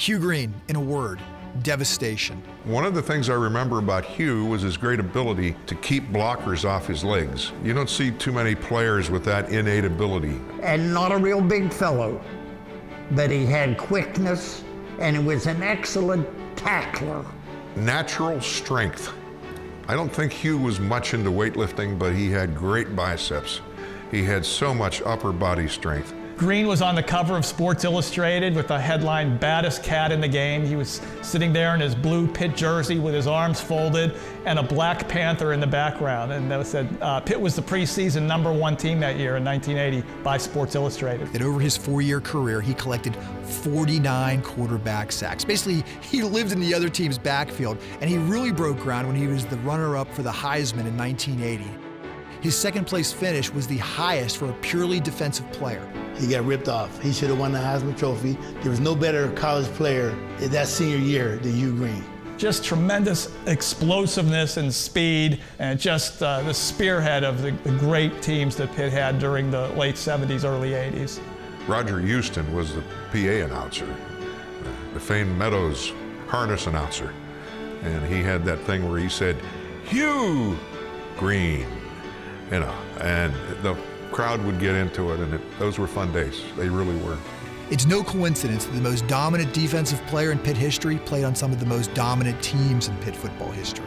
Hugh Green, in a word, devastation. One of the things I remember about Hugh was his great ability to keep blockers off his legs. You don't see too many players with that innate ability. And not a real big fellow, but he had quickness, and he was an excellent tackler. Natural strength. I don't think Hugh was much into weightlifting, but he had great biceps. He had so much upper body strength. Green was on the cover of Sports Illustrated with the headline, "Baddest Cat in the Game." He was sitting there in his blue Pitt jersey with his arms folded and a black panther in the background. And that said, Pitt was the preseason #1 team that year in 1980 by Sports Illustrated. And over his 4-year career, he collected 49 quarterback sacks. Basically, he lived in the other team's backfield, and he really broke ground when he was the runner-up for the Heisman in 1980. His second-place finish was the highest for a purely defensive player. He got ripped off. He should have won the Heisman Trophy. There was no better college player in that senior year than Hugh Green. Just tremendous explosiveness and speed, and just the spearhead of the great teams that Pitt had during the late 70s, early 80s. Roger Houston was the PA announcer, the famed Meadows harness announcer. And he had that thing where he said, "Hugh Green," and the crowd would get into it, and those were fun days. They really were. It's no coincidence that the most dominant defensive player in Pitt history played on some of the most dominant teams in Pitt football history.